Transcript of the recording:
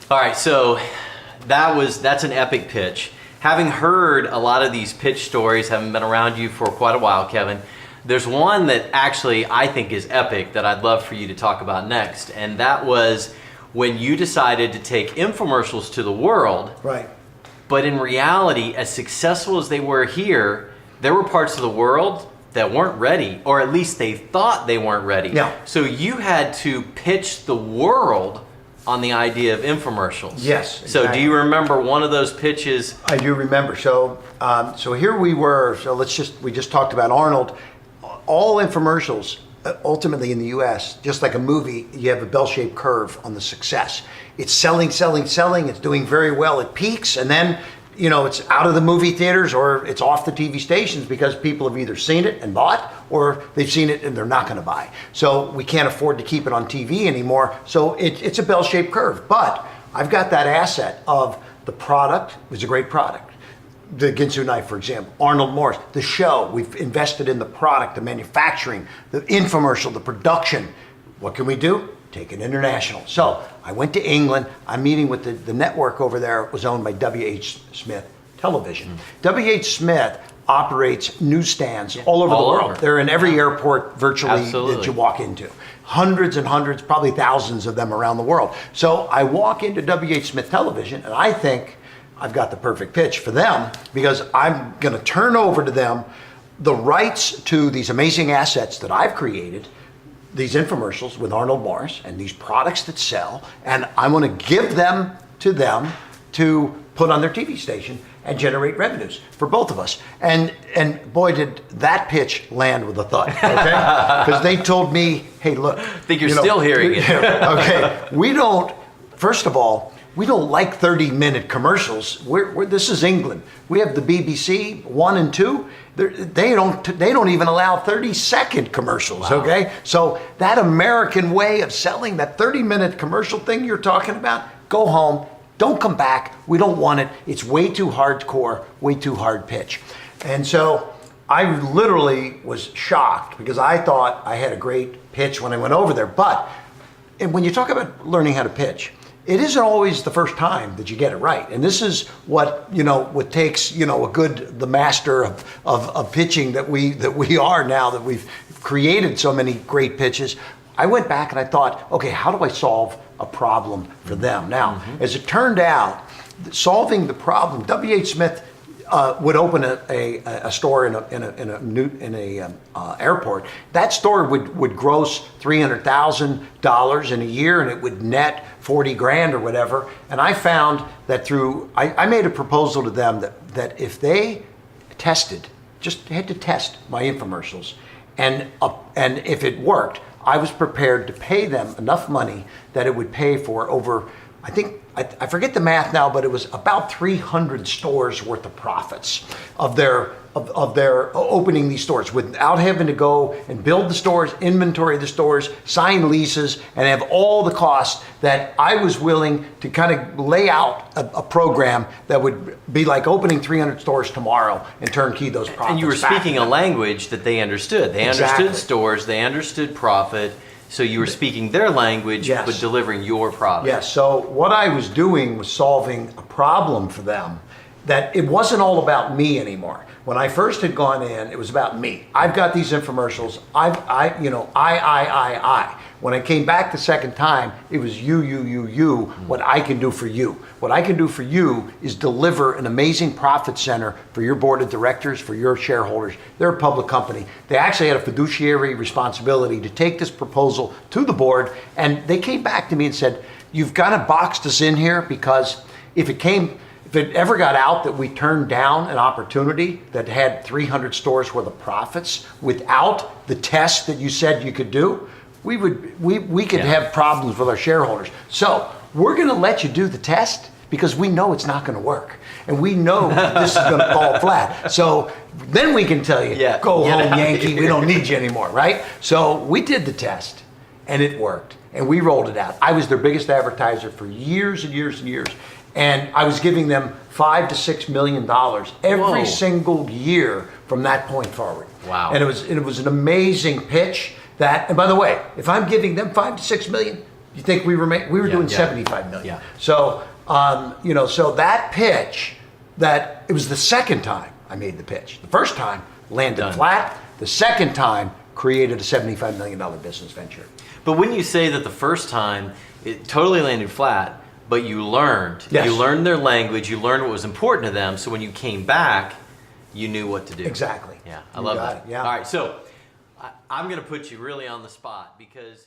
All right, so that's an epic pitch. Having heard a lot of these pitch stories, having been around you for quite a while, Kevin, there's one that actually I think is epic that I'd love for you to talk about next, and that was when you decided to take infomercials to the world. Right. But in reality, as successful as they were here, there were parts of the world that weren't ready, or at least they thought they weren't ready. Yeah. So you had to pitch the world on the idea of infomercials. Yes. So exactly. do you remember one of those pitches? I do remember. So here we were. So we just talked about Arnold. All infomercials, ultimately in the U.S., just like a movie, you have a bell-shaped curve on the success. It's selling, selling, selling. It's doing very well. It peaks, and then it's out of the movie theaters or it's off the TV stations because people have either seen it and bought, or they've seen it and they're not going to buy. So we can't afford to keep it on TV anymore. So it's a bell-shaped curve. But I've got that asset of the product. It was a great product. The Ginsu knife, for example, Arnold Morris, the show, we've invested in the product, the manufacturing, the infomercial, the production. What can we do? Take it international. So I went to England. I'm meeting with the network over there. It was owned by W.H. Smith Television. W.H. Smith operates newsstands all over the world. They're in every airport virtually that you walk into. Hundreds and hundreds, probably thousands of them around the world. So I walk into W.H. Smith Television, and I think I've got the perfect pitch for them because I'm going to turn over to them the rights to these amazing assets that I've created, these infomercials with Arnold Morris and these products that sell, and I'm going to give them to put on their TV station and generate revenues for both of us. And boy, did that pitch land with a thud, okay? Because they told me, hey, look. I think you're still hearing it. Okay, first of all, we don't like 30-minute commercials. This is England. We have the BBC 1 and 2. They don't even allow 30-second commercials. Wow. Okay, so that American way of selling, that 30-minute commercial thing you're talking about, go home, don't come back. We don't want it. It's way too hardcore, way too hard pitch. And so I literally was shocked because I thought I had a great pitch when I went over there. But when you talk about learning how to pitch, it isn't always the first time that you get it right. And this is what takes, the master of pitching that we are now, that we've created so many great pitches. I went back and I thought, okay, how do I solve a problem for them? Now, as it turned out, solving the problem, W.H. Smith would open a store in a airport. That store would gross $300,000 in a year, and it would net 40 grand or whatever. And I found that I made a proposal to them that if they had to test my infomercials, and if it worked, I was prepared to pay them enough money that it would pay for over, I forget the math now, but it was about 300 stores worth of profits of their opening these stores without having to go and build the stores, inventory the stores, sign leases, and have all the costs that I was willing to kind of lay out a program that would be like opening 300 stores tomorrow and turnkey those profits. And you were speaking a language that they understood. They understood stores, they understood profit. So you were speaking their language, yes, but delivering your product. Yes, so what I was doing was solving a problem for them, that it wasn't all about me anymore. When I first had gone in, it was about me. I've got these infomercials, I. When I came back the second time, it was you, what I can do for you. What I can do for you is deliver an amazing profit center for your board of directors, for your shareholders. They're a public company. They actually had a fiduciary responsibility to take this proposal to the board, and they came back to me and said, you've got to box us in here, because if it ever got out that we turned down an opportunity that had 300 stores worth of profits without the test that you said you could do, we could have problems with our shareholders. So we're going to let you do the test because we know it's not going to work, and we know this is going to fall flat. So then we can tell you, go home, Yankee. We don't need you anymore, right? So we did the test, and it worked, and we rolled it out. I was their biggest advertiser for years and years and years. And I was giving them $5 to $6 million every single year from that point forward. Wow! And it was an amazing pitch. And by the way, if I'm giving them $5 to $6 million, You think we were doing yeah. 75 million. Yeah. So, you know, so that pitch, that it was the second time I made the pitch. The first time landed Done. flat. The second time created a $75 million business venture. But when you say that the first time it totally landed flat, but you learned, Yes. you learned their language, you learned what was important to them, so when you came back, you knew what to do. Exactly. Yeah, I You love got that. it, yeah. All right, so I'm going to put you really on the spot because